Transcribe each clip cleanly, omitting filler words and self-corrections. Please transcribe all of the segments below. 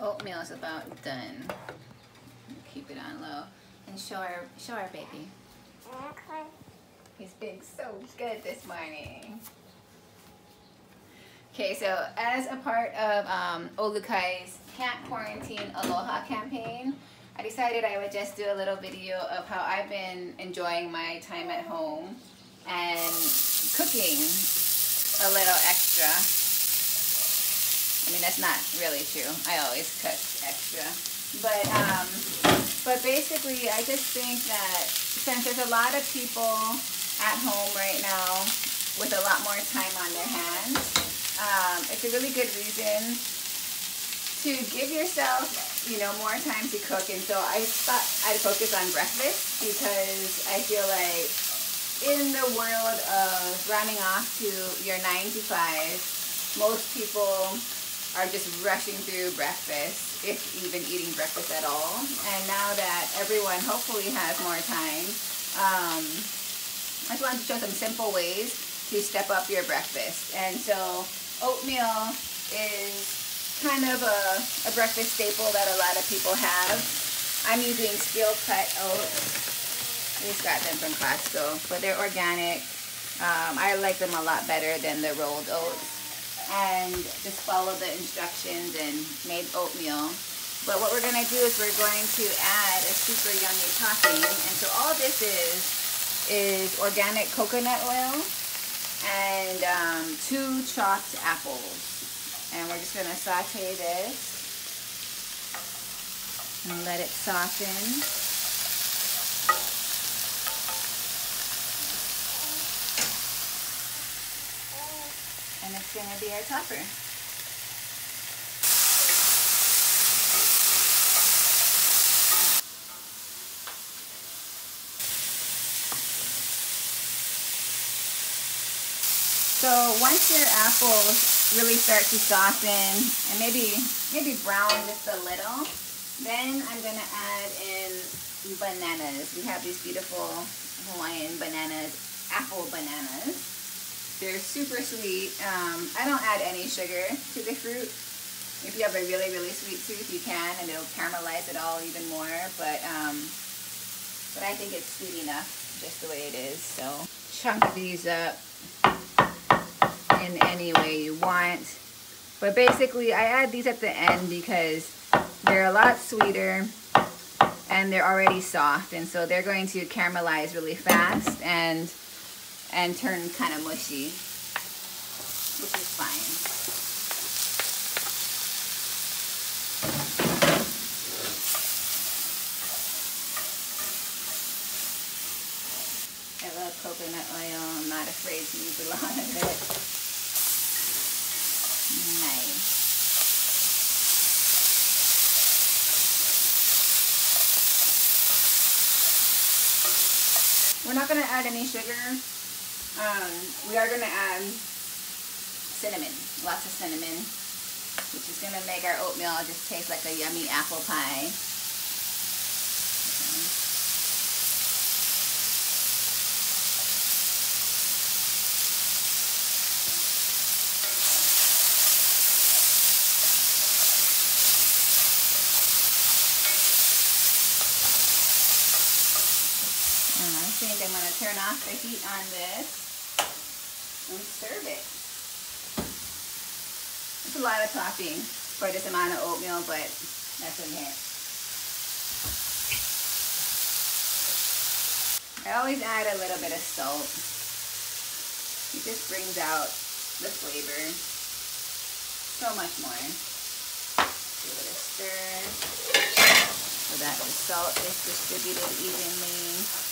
oatmeal is about done. Keep it on low and show our baby. Okay. He's been so good this morning. Okay, so as a part of OluKai's Can't Quarantine Aloha campaign, I decided I would just do a little video of how I've been enjoying my time at home and cooking a little extra. I mean, that's not really true. I always cook extra. But basically, I just think that since there's a lot of people at home right now with a lot more time on their hands, it's a really good reason to give yourself, more time to cook. And so I thought I'd focus on breakfast because I feel like in the world of running off to your 9 to 5, most people are just rushing through breakfast, if even eating breakfast at all. And now that everyone hopefully has more time, I just wanted to show some simple ways to step up your breakfast. And so oatmeal is kind of a breakfast staple that a lot of people have. I'm using steel cut oats. I just got them from Costco, but they're organic. I like them a lot better than the rolled oats. And just follow the instructions and made oatmeal. But what we're going to do is we're going to add a super yummy topping. And so all this is organic coconut oil and 2 chopped apples. And we're just going to saute this and let it soften. And it's going to be our topper. So once your apples really start to soften and maybe brown just a little, then I'm going to add in bananas. We have these beautiful Hawaiian bananas, apple bananas. They're super sweet. I don't add any sugar to the fruit. If you have a really, really sweet tooth, you can, and it'll caramelize it all even more. But I think it's sweet enough just the way it is. So chunk these up in any way you want. But basically, I add these at the end because they're a lot sweeter and they're already soft, and so they're going to caramelize really fast and turn kind of mushy, which is fine. I love coconut oil. I'm not afraid to use a lot of it. Nice. We're not going to add any sugar. We are going to add cinnamon, lots of cinnamon, which is going to make our oatmeal just taste like a yummy apple pie. And I think I'm going to turn off the heat on this and serve it. It's a lot of topping for this amount of oatmeal, but that's okay. I always add a little bit of salt. It just brings out the flavor so much more. Give it a stir so that the salt is distributed evenly.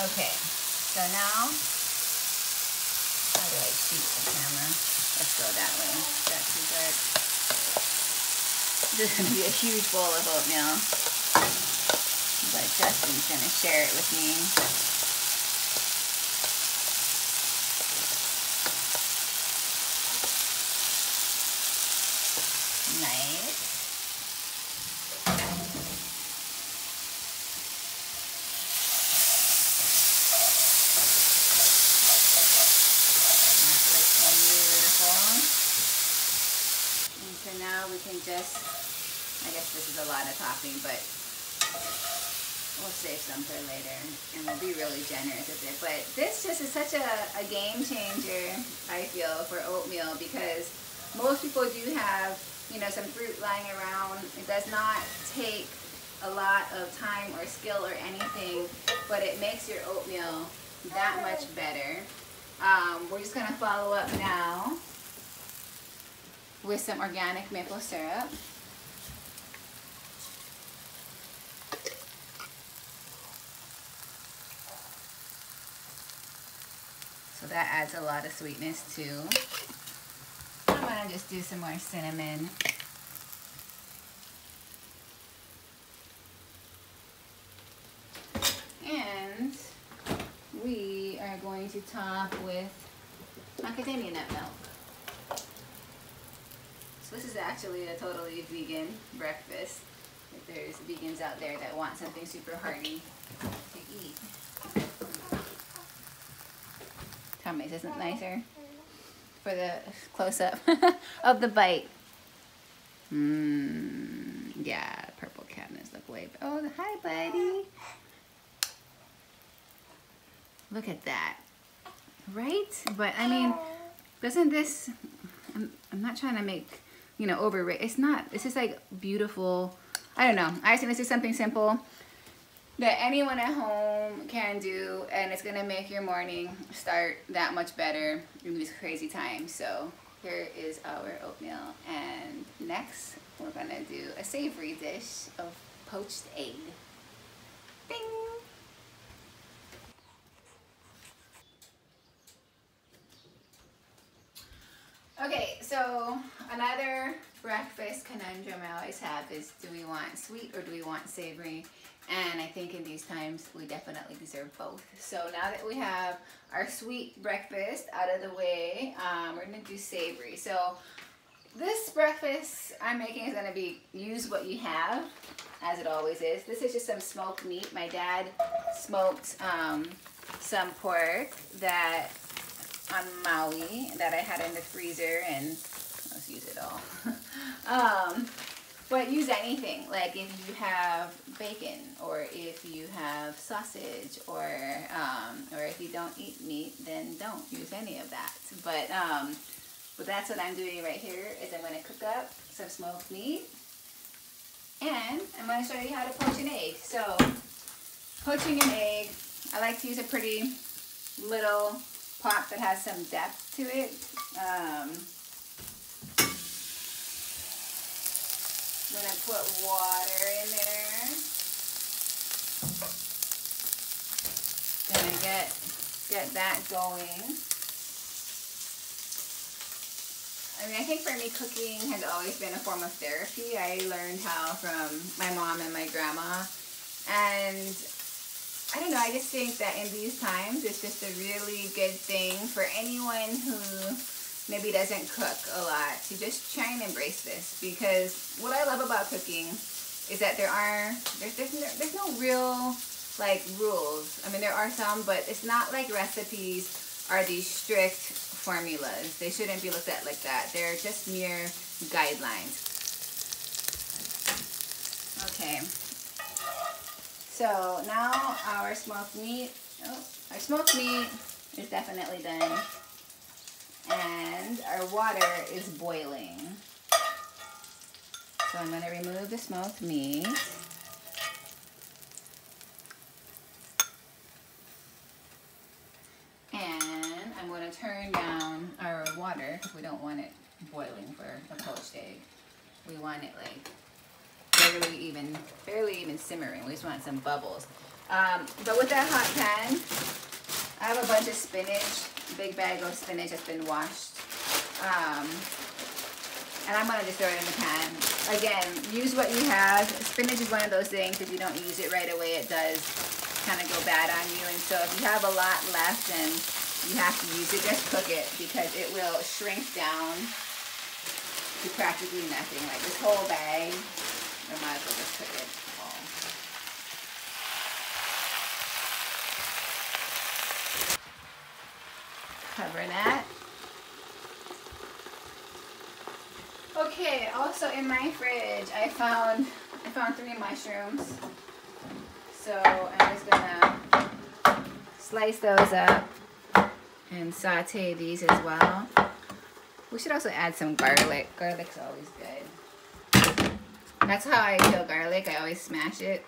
Okay, so now, how do I shoot the camera? Let's go that way. That's too dark. This is going to be a huge bowl of oatmeal, but Justin's going to share it with me. Nice. That looks beautiful. And now we can just, I guess this is a lot of topping, but we'll save some for later, and we'll be really generous with it. But this just is such a game changer, I feel, for oatmeal, because most people do have, you know, some fruit lying around. It does not take a lot of time or skill or anything, but it makes your oatmeal that much better. We're just gonna follow up now with some organic maple syrup. So that adds a lot of sweetness too. I'm gonna just do some more cinnamon. And we are going to top with macadamia nut milk. So this is actually a totally vegan breakfast. If there's vegans out there that want something super hearty to eat. Tell me, isn't nicer for the close-up of the bite? Yeah, purple cabinets look way. Oh, hi, buddy. Look at that, right? But I mean, doesn't this? I'm not trying to make, you know, overrate. It's not. It's just like beautiful. I don't know. I think this is something simple that anyone at home can do, and it's gonna make your morning start that much better in these crazy times. So here is our oatmeal, and next we're gonna do a savory dish of poached egg. Ding! Okay, so another breakfast conundrum I always have is, do we want sweet or do we want savory? And I think in these times we definitely deserve both. So now that we have our sweet breakfast out of the way, we're gonna do savory. So this breakfast I'm making is gonna be use what you have, as it always is. This is just some smoked meat. My dad smoked some pork that on Maui that I had in the freezer, and let's use it all. But use anything, like if you have bacon, or if you have sausage, or if you don't eat meat, then don't use any of that. But that's what I'm doing right here, is I'm gonna cook up some smoked meat, and I'm gonna show you how to poach an egg. So poaching an egg, I like to use a pretty little pot that has some depth to it. I'm gonna put water in there. Gonna get that going. I mean, I think for me, cooking has always been a form of therapy. I learned how from my mom and my grandma, and I don't know, I just think that in these times, it's just a really good thing for anyone who maybe doesn't cook a lot to just try and embrace this. Because what I love about cooking is that there's no real, like, rules. I mean, there are some, but it's not like recipes are these strict formulas. They shouldn't be looked at like that. They're just mere guidelines. Okay. So now our smoked meat is definitely done, and our water is boiling. So I'm going to remove the smoked meat. And I'm going to turn down our water because we don't want it boiling for a poached egg. We want it like barely even simmering. We just want some bubbles. But with that hot pan, I have a bunch of spinach, a big bag of spinach that's been washed. And I'm gonna just throw it in the pan. Again, use what you have. Spinach is one of those things, if you don't use it right away, it does kind of go bad on you. And so if you have a lot left and you have to use it, just cook it, because it will shrink down to practically nothing. Like this whole bag, I might as well just cook it all. Cover that. Okay, also in my fridge I found 3 mushrooms. So I'm just gonna slice those up and saute these as well. We should also add some garlic. Garlic's always good. That's how I peel garlic. I always smash it.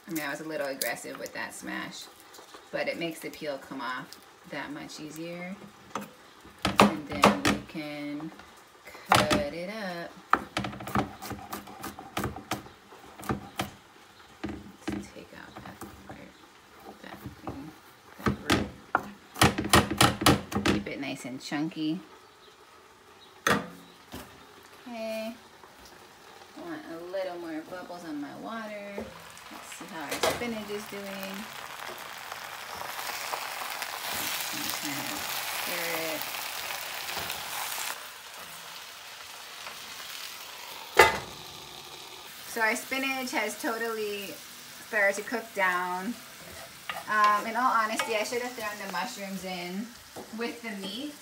I mean, I was a little aggressive with that smash, but it makes the peel come off that much easier. And then we can cut it up. Let's take out that root. Keep it nice and chunky. Okay. I want a little more bubbles on my water. Let's see how our spinach is doing. Kind of stir it. So our spinach has totally started to cook down. In all honesty, I should have thrown the mushrooms in with the meat.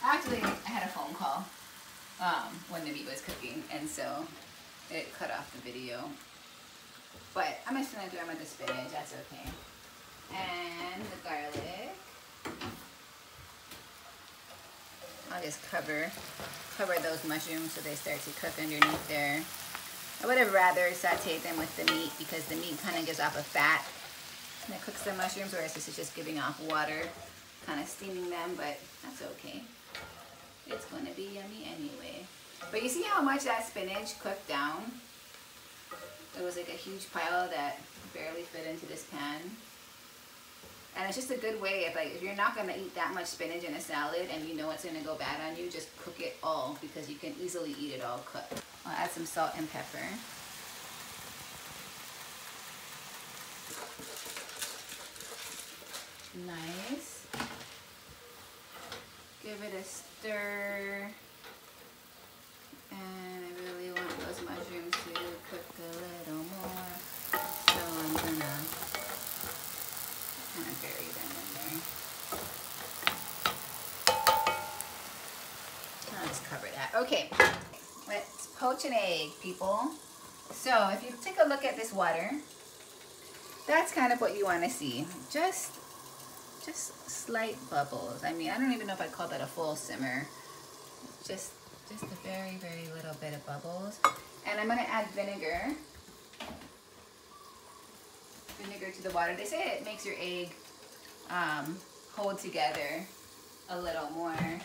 Actually, I had a phone call when the meat was cooking, and so it cut off the video. But I'm just gonna throw them with the spinach, that's okay. And the garlic. I'll just cover those mushrooms so they start to cook underneath there. I would have rather sauteed them with the meat because the meat kind of gives off a fat that cooks the mushrooms, whereas this is just giving off water, kind of steaming them, but that's okay. It's going to be yummy anyway. But you see how much that spinach cooked down? It was like a huge pile that barely fit into this pan. And it's just a good way, if you're not going to eat that much spinach in a salad and you know it's going to go bad on you, just cook it all because you can easily eat it all cooked. I'll add some salt and pepper. Nice. Give it a stir. And I really want those mushrooms to cook a little more. So I'm gonna kind of bury them in there. I'll just cover that. Okay, let's poach an egg, people. So if you take a look at this water, that's kind of what you want to see. Just slight bubbles. I mean, I don't even know if I'd call that a full simmer. Just a very, very little bit of bubbles. And I'm going to add vinegar. Vinegar to the water. They say it makes your egg hold together a little more.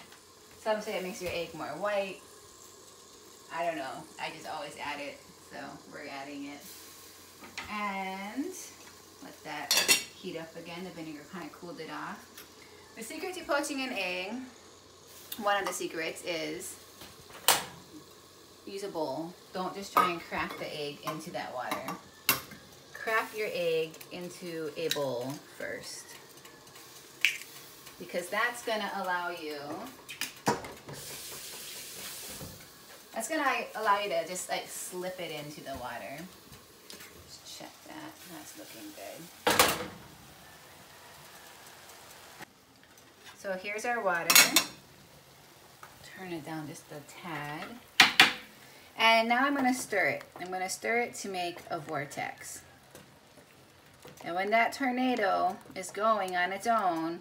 Some say it makes your egg more white. I don't know. I just always add it. So we're adding it. And let that heat up again. The vinegar kind of cooled it off. The secret to poaching an egg, one of the secrets is use a bowl. Don't just try and crack the egg into that water. Crack your egg into a bowl first, because that's going to allow you to just like slip it into the water. Just check that. That's looking good. So here's our water. Turn it down just a tad. And now I'm going to stir it. I'm going to stir it to make a vortex. And when that tornado is going on its own,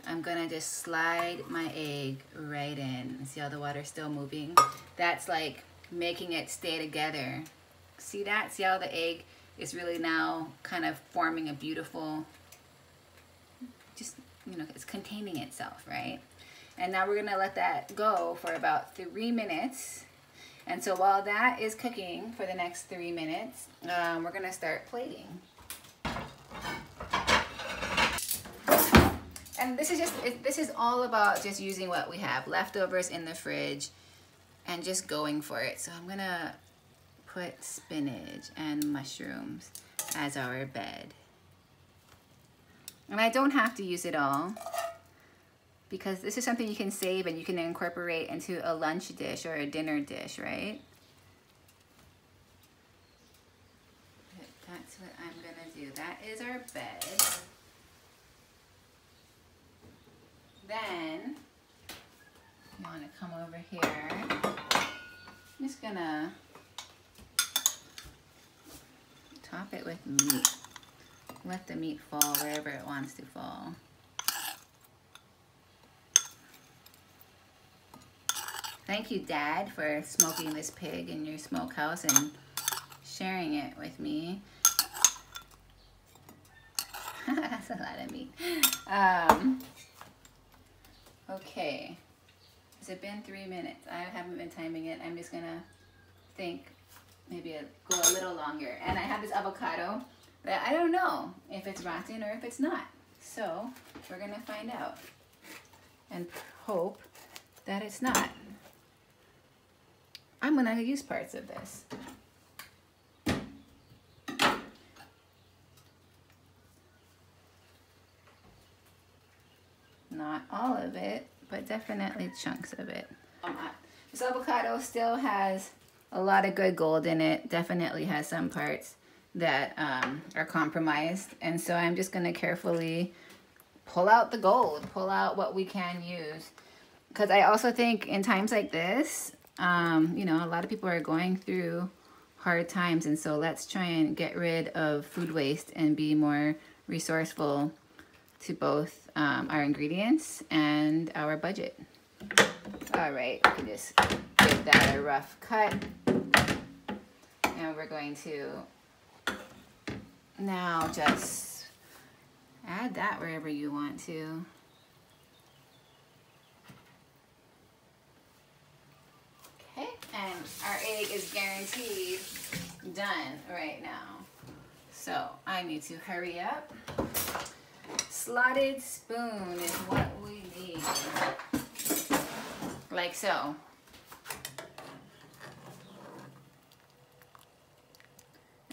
I'm going to just slide my egg right in. See how the water's still moving? That's like making it stay together. See that? See how the egg is really now kind of forming a beautiful, just, you know, it's containing itself, right? And now we're going to let that go for about 3 minutes. And so while that is cooking for the next 3 minutes, we're going to start plating. And this is all about just using what we have, leftovers in the fridge, and just going for it. So I'm going to put spinach and mushrooms as our bed. And I don't have to use it all, because this is something you can save and you can incorporate into a lunch dish or a dinner dish, right? But that's what I'm gonna do. That is our bed. Then you wanna come over here just gonna top it with meat. Let the meat fall wherever it wants to fall. Thank you, Dad, for smoking this pig in your smokehouse and sharing it with me. That's a lot of meat. Okay. Has it been 3 minutes? I haven't been timing it. I'm just gonna think maybe go a little longer. And I have this avocado that I don't know if it's rotten or if it's not. So we're gonna find out and hope that it's not. I'm gonna use parts of this. Not all of it, but definitely chunks of it. This avocado still has a lot of good gold in it. Definitely has some parts that are compromised. And so I'm just gonna carefully pull out the gold, pull out what we can use. Because I also think in times like this, you know, a lot of people are going through hard times. And so let's try and get rid of food waste and be more resourceful to both our ingredients and our budget. All right, we can just give that a rough cut. And we're going to now just add that wherever you want to. Okay, and our egg is guaranteed done right now. So I need to hurry up. Slotted spoon is what we need. Like so.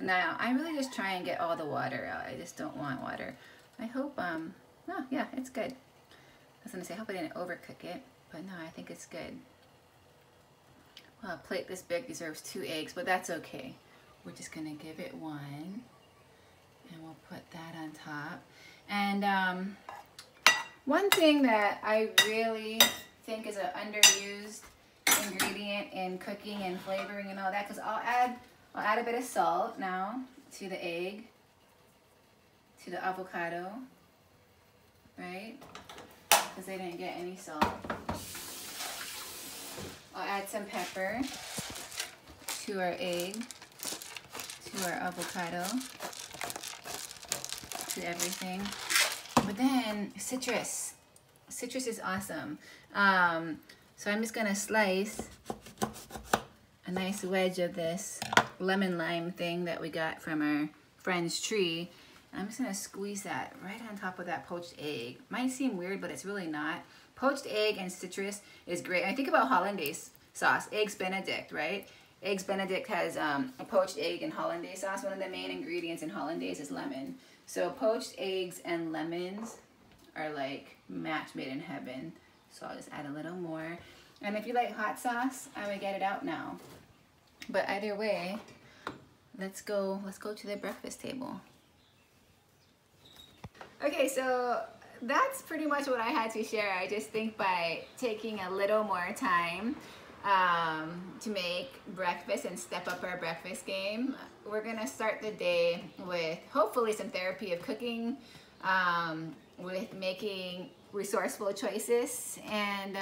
Now, I really just try and get all the water out. I just don't want water. I hope, oh yeah, it's good. I was gonna say, I hope I didn't overcook it, but no, I think it's good. Well, a plate this big deserves 2 eggs, but that's okay. We're just gonna give it 1, and we'll put that on top. And one thing that I really think is an underused ingredient in cooking and flavoring and all that, because I'll add a bit of salt now to the egg, to the avocado, right? Because they didn't get any salt. I'll add some pepper to our egg, to our avocado, to everything. But then citrus. Citrus is awesome. So I'm just gonna slice a nice wedge of this lemon lime thing that we got from our friend's tree. And I'm just gonna squeeze that right on top of that poached egg. Might seem weird, but it's really not. Poached egg and citrus is great. I think about hollandaise sauce, eggs Benedict, right? Eggs Benedict has a poached egg and hollandaise sauce. One of the main ingredients in hollandaise is lemon. So poached eggs and lemons are like match made in heaven. So I'll just add a little more. And if you like hot sauce, I would get it out now. But either way, let's go to the breakfast table. Okay, so that's pretty much what I had to share. I just think by taking a little more time to make breakfast and step up our breakfast game, we're gonna start the day with hopefully some therapy of cooking, with making resourceful choices, and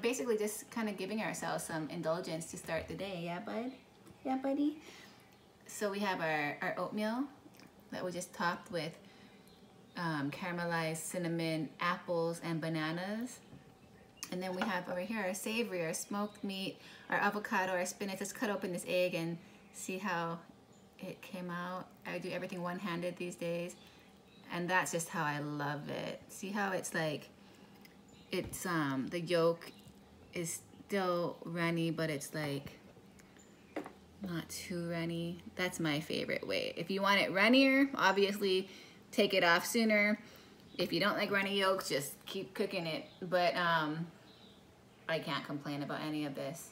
basically just kind of giving ourselves some indulgence to start the day. Yeah, bud? Yeah, buddy? So we have our oatmeal that we just topped with caramelized cinnamon, apples, and bananas. And then we have over here our savory, our smoked meat, our avocado, our spinach. Let's cut open this egg and see how it came out. I do everything one-handed these days, and that's just how I love it. See how it's like, it's the yolk is still runny, but it's like not too runny. That's my favorite way. If you want it runnier, obviously take it off sooner. If you don't like runny yolks, just keep cooking it. But I can't complain about any of this.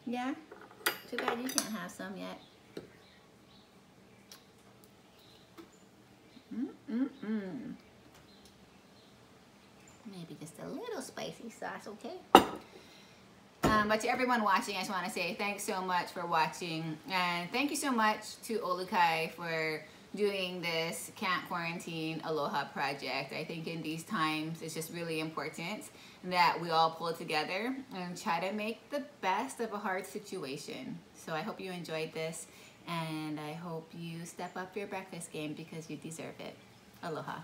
Yeah? Too bad you can't have some yet. Maybe just a little spicy sauce, okay? But to everyone watching, I just want to say thanks so much for watching. And thank you so much to OluKai for doing this Can't Quarantine Aloha project. I think in these times, it's just really important that we all pull together and try to make the best of a hard situation. So I hope you enjoyed this, and I hope you step up your breakfast game because you deserve it. Aloha.